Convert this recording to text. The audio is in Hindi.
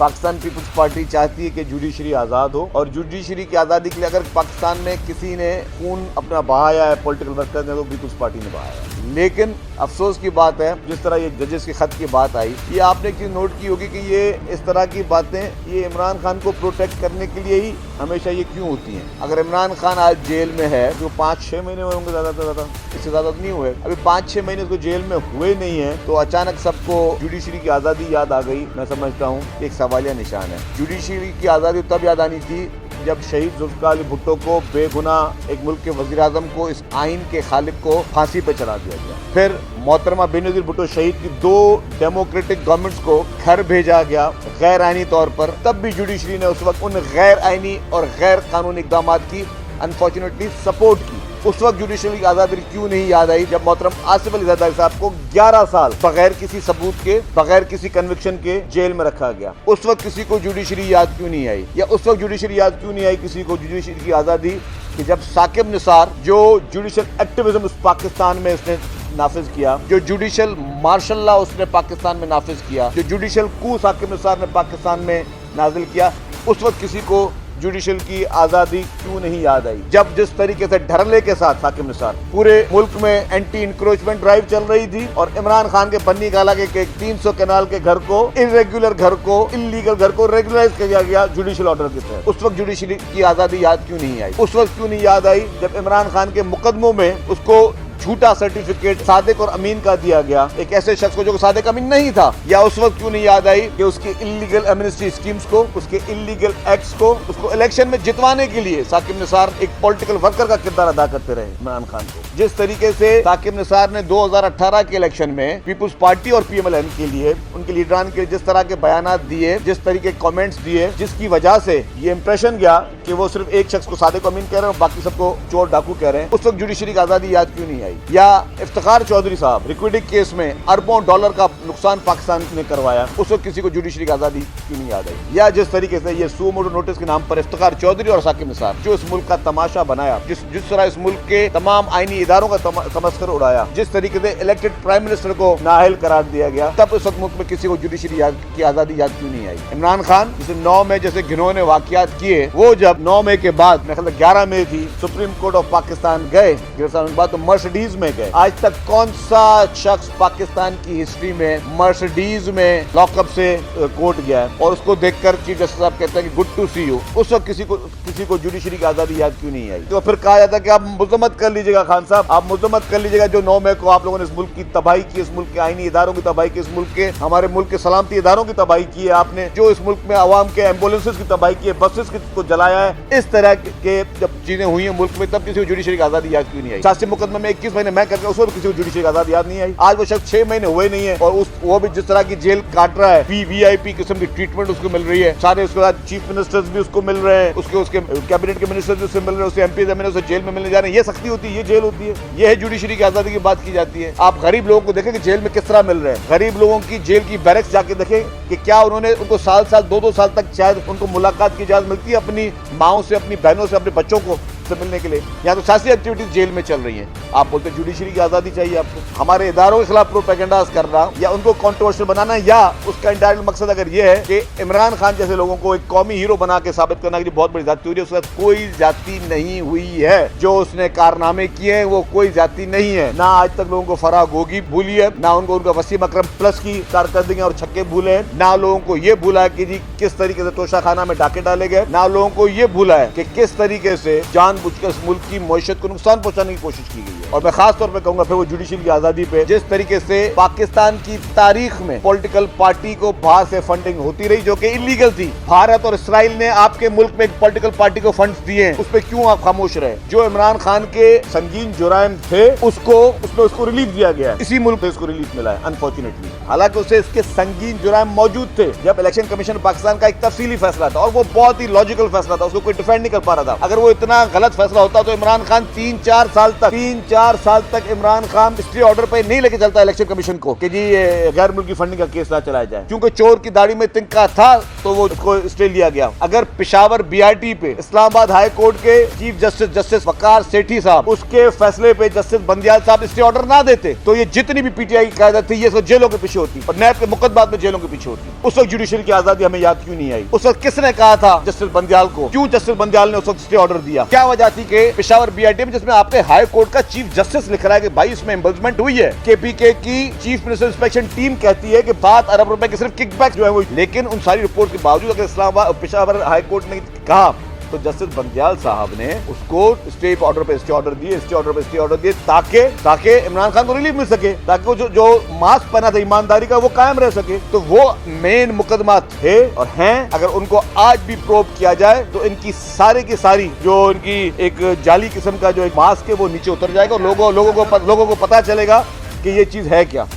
पाकिस्तान पीपल्स पार्टी चाहती है कि जुडिशरी आज़ाद हो, और जुडिशरी की आज़ादी के लिए अगर पाकिस्तान में किसी ने खून अपना बहाया है पॉलिटिकल वर्कर ने, तो पीपल्स पार्टी ने बहाया है। लेकिन अफसोस की बात है, जिस तरह ये जजेस के खत की बात आई, ये आपने एक चीज़ नोट की होगी कि ये इस तरह की बातें ये इमरान खान को प्रोटेक्ट करने के लिए ही हमेशा ये क्यों होती हैं। अगर इमरान खान आज जेल में है, जो 5-6 महीने हुए होंगे, ज़्यादा से ज़्यादा, इससे ज़्यादा तो नहीं हुए, अभी 5-6 महीने उसको जेल में हुए नहीं है, तो अचानक सबको जुडिशरी की आज़ादी याद आ गई। मैं समझता हूँ एक सवालिया निशान है। जुडिशरी की आज़ादी तब याद आनी थी जब शहीद जुल्फ़िकार अली भुट्टो को बेगुनाह एक मुल्क के वज़ीर-ए-आज़म को इस आइन के खालिक को फांसी पे चढ़ा दिया गया। फिर मोहतरमा बेनज़ीर भुट्टो शहीद की 2 डेमोक्रेटिक गवर्नमेंट्स को घर भेजा गया गैर आइनी तौर पर। तब भी जुडिशरी ने उस वक्त उन गैर आइनी और गैर कानूनी इक़दाम की अनफॉर्चुनेटली सपोर्ट की। उस वक्त जुडिशरी की आज़ादी क्यों नहीं याद आई जब मोहतरम आसिफ अली ज़रदारी साहब को 11 साल बगैर किसी सबूत के, बगैर किसी कन्विक्शन के जेल में रखा गया। उस वक्त किसी को जुडिशरी याद क्यों नहीं आई, या उस वक्त जुडिशरी याद क्यों नहीं आई किसी को जुडिशरी की आज़ादी कि जब साकिब निसार, जो जुडिशल एक्टिविज्म उस पाकिस्तान में इसने नाफिज किया, जो जुडिशल मार्शल लॉ उसने पाकिस्तान में नाफिज किया, जो जुडिशल कू साकिब निसार ने पाकिस्तान में नाजिल किया, उस वक्त किसी को जुडिशल की आज़ादी क्यों नहीं याद आई। जब जिस तरीके से ढरले के साथ साकिब निसार पूरे मुल्क में एंटी इंक्रोचमेंट ड्राइव चल रही थी और इमरान खान के बन्नी गाला के 300 कैनाल के घर को, इरेगुलर घर को, इलीगल घर को रेगुलराइज किया गया जुडिशल ऑर्डर के तहत, उस वक्त जुडिशरी की आज़ादी याद क्यों नहीं आई। उस वक्त क्यों नहीं याद आई जब इमरान खान के मुकदमों में उसको झूठा सर्टिफिकेट सादिक और अमीन का दिया गया, एक ऐसे शख्स को जो सादिक अमीन नहीं था। या उस वक्त क्यों नहीं याद आई कि उसके इलीगल एमनेस्टी स्कीम्स को, उसके इलीगल एक्ट्स को, उसको इलेक्शन में जितवाने के लिए साकिब निसार एक पॉलिटिकल वर्कर का किरदार अदा करते रहे इमरान खान को। जिस तरीके से साकिब निसार ने 2018 के इलेक्शन में पीपल्स पार्टी और PMLN के लिए, उनके लीडरान के लिए जिस तरह के बयानात दिए, जिस तरीके कमेंट्स दिए, जिसकी वजह से ये इंप्रेशन गया कि वो सिर्फ एक शख्स को सादिक अमीन कह रहे हैं और बाकी सबको चोर डाकू कह रहे हैं। उस वक्त जुडिशरी की आज़ादी याद क्यों नहीं आई। या इफ्तिखार चौधरी साहब रिक्विडिक केस में अरबों डॉलर का नुकसान पाकिस्तान ने करवाया, उस वक्त किसी को जुडिशरी की आज़ादी क्यों नहीं याद आई। या जिस तरीके से ये सू मोटो नोटिस के नाम पर इफ्तिखार चौधरी और साकिब निसार जो इस मुल्क का तमाशा बनाया, जिस तरह इस मुल्क के तमाम आईनी इदारों का तमस्खुर उड़ाया, जिस तरीके से इलेक्टेड प्राइम मिनिस्टर को नाअहल करार दिया गया, तब इस वक्त मुल्क में किसी को जुडिशरी की आज़ादी याद क्यों नहीं आई। इमरान खान जिसे 9 मई जैसे घिनौने वाकयात किए, वो जब 9 मई के बाद, मेरे ख्याल 11 मई थी, सुप्रीम कोर्ट ऑफ पाकिस्तान गए, गिरफ्तार होने के बाद तो मर्सिडीज में गए। आज तक कौन सा शख्स पाकिस्तान की हिस्ट्री में मर्सिडीज में लॉकअप से कोर्ट गया है और उसको देखकर चीफ जस्टिस साहब कहते हैं कि गुड टू सी यू। उस वक्त किसी को जुडिशरी की आज़ादी याद क्यों नहीं आई। तो फिर कहा जाता है कि आप मुज़म्मत कर लीजिएगा खान साहब, आप मुज़म्मत कर लीजिएगा जो 9 मई को आप लोगों ने इस मुल्क की तबाही की, इस मुल्क के आईनी इदारों की तबाही की, इस मुल्क के, हमारे मुल्क के सलामती इदारों की तबाही की है आपने, जो इस मुल्क में आवाम के एम्बुलेंसेज की तबाही की है, बसेस को जलाया है। इस तरह के जब चीजें हुई हैं मुल्क में, तब किसी को जुडिशरी की आज़ादी याद क्यों नहीं आई। 86 मुकदमे में 21 महीने मैं करके, उस वक्त किसी को जुडिशरी की आज़ादी याद नहीं आई। आज वो शख्स 6 महीने हुए नहीं है और वो भी जिस तरह की जेल काट रहा है, VIP किस्म की ट्रीटमेंट उसको मिल रही है, सारे उसके बाद चीफ मिनिस्टर्स भी उसको मिल रहे हैं, उसके कैबिनेट के मिनिस्टर्स भी उससे मिल रहे हैं, उसके MPs MLAs उसे जेल में मिलने जा रहे हैं। ये सख्ती होती है, ये जेल होती है, ये है जुडिशरी की आज़ादी की बात की जाती है। आप गरीब लोगों को देखें कि जेल में किस तरह मिल रहे हैं, गरीब लोगों की जेल की बैरक्स जाके देखें कि क्या उनको साल 2-2 साल तक शायद उनको मुलाकात की इजाजत मिलती है अपनी माओ से, अपनी बहनों से, अपने बच्चों को से मिलने के लिए। यहाँ तो सियासी एक्टिविटीज जेल में चल रही हैं। आप बोलते जुडिशरी की आज़ादी चाहिए आपको, हमारे इदारों के खिलाफ प्रोपेगेंडास करना या उनको कंट्रोवर्शियल बनाना, या उसका इंडायरेक्ट मकसद अगर ये है कि इमरान खान जैसे लोगों को एक कौमी हीरो बना के साबित करना कि बहुत बड़ी जाती हुई है, उसके साथ कोई जाति नहीं हुई है। जो उसने कारनामे किए हैं वो कोई जाति नहीं है। ना आज तक लोगों को फराह गोगी भूली है, ना उनको उनका वसीम अकरम प्लस की कारकर्दगी और छक्के भूले हैं, ना लोगों को ये भूला है कि जी किस तरीके से तोशा खाना में डाके डाले गए, ना लोगों को ये भूला है कि किस तरीके से जानबूझकर इस मुल्क की मईशत को नुकसान पहुंचाने की कोशिश की गई है। और मैं खास तौर पे कहूंगा फिर वो जुडिशरी की आज़ादी पे, जिस तरीके से पाकिस्तान की तारीख में पॉलिटिकल पार्टी को बाहर से फंडिंग होती रही जो कि इलीगल थी। भारत और इसराइल ने आपके मुल्क में एक पॉलिटिकल पार्टी को फंड्स दिए हैं, उस पर क्यों आप खामोश रहे। जो इमरान खान के संगीन जुराइम थे उसको रिलीफ दिया गया है, इसी मुल्क में उसको रिलीफ मिला है अनफॉर्चुनेटली। हालांकि उसे इसके संगीन जुराइम मौजूद थे जब इलेक्शन कमीशन पाकिस्तान का एक तफसीली फैसला था और वो बहुत ही लॉजिकल फैसला था, उसको कोई डिफेंड नहीं कर पा रहा था। अगर वो इतना गलत फैसला होता तो इमरान खान 3-4 साल तक इमरान खान स्टे ऑर्डर पे नहीं लेके चलता इलेक्शन कमीशन को कि जी गैर मुल्की फंडिंग का केस ना चलाया जाए, क्योंकि चोर की दाढ़ी में तिनका था तो वो उसको स्टे लिया गया। अगर पेशावर बीआरटी पे इस्लामाबाद हाई कोर्ट के चीफ जस्टिस वकार सेठी साहब उसके फैसले पे जस्टिस बंदियाल साहब स्टे ऑर्डर ना देते तो ये जितनी भी पीटीआई की कायदत थी ये सब जेलों के पीछे होती और नैब के मुकदमात में जेलों के पीछे होती। उस वक्त जुडिशरी की आजादी हमें याद क्यों नहीं आई? उस वक्त किसने कहा था जस्टिस बंदियाल को? क्यों जस्टिस बंदियाल ने उस वक्त स्टे ऑर्डर दिया? क्या वजह थी कि पेशावर बीआरटी में जिसमें आपके हाई कोर्ट का चीफ जस्टिस लिख रहा है कि भाई इसमें इम्बल्समेंट हुई है, केपीके की चीफ मिनिस्टर इंस्पेक्शन टीम कहती है कि 7 अरब रुपए के सिर्फ किकबैक जो है वो, लेकिन उन सारी रिपोर्ट के बावजूद अगर इस्लामाबाद पेशावर हाई कोर्ट ने कहा तो जस्टिस बंदियाल साहब ने उसको स्टे ऑर्डर पे स्टे ऑर्डर दिए, स्टे ऑर्डर पे स्टे ऑर्डर दिए ताकि इमरान खान को रिलीफ मिल सके, ताकि वो जो मास्क पहना था ईमानदारी का वो कायम रह सके। तो वो मेन मुकदमा थे और हैं। अगर उनको आज भी प्रोब किया जाए तो इनकी सारी की सारी जो इनकी एक जाली किस्म का जो एक मास्क है वो नीचे उतर जाएगा और लोगों को पता चलेगा कि ये चीज है क्या।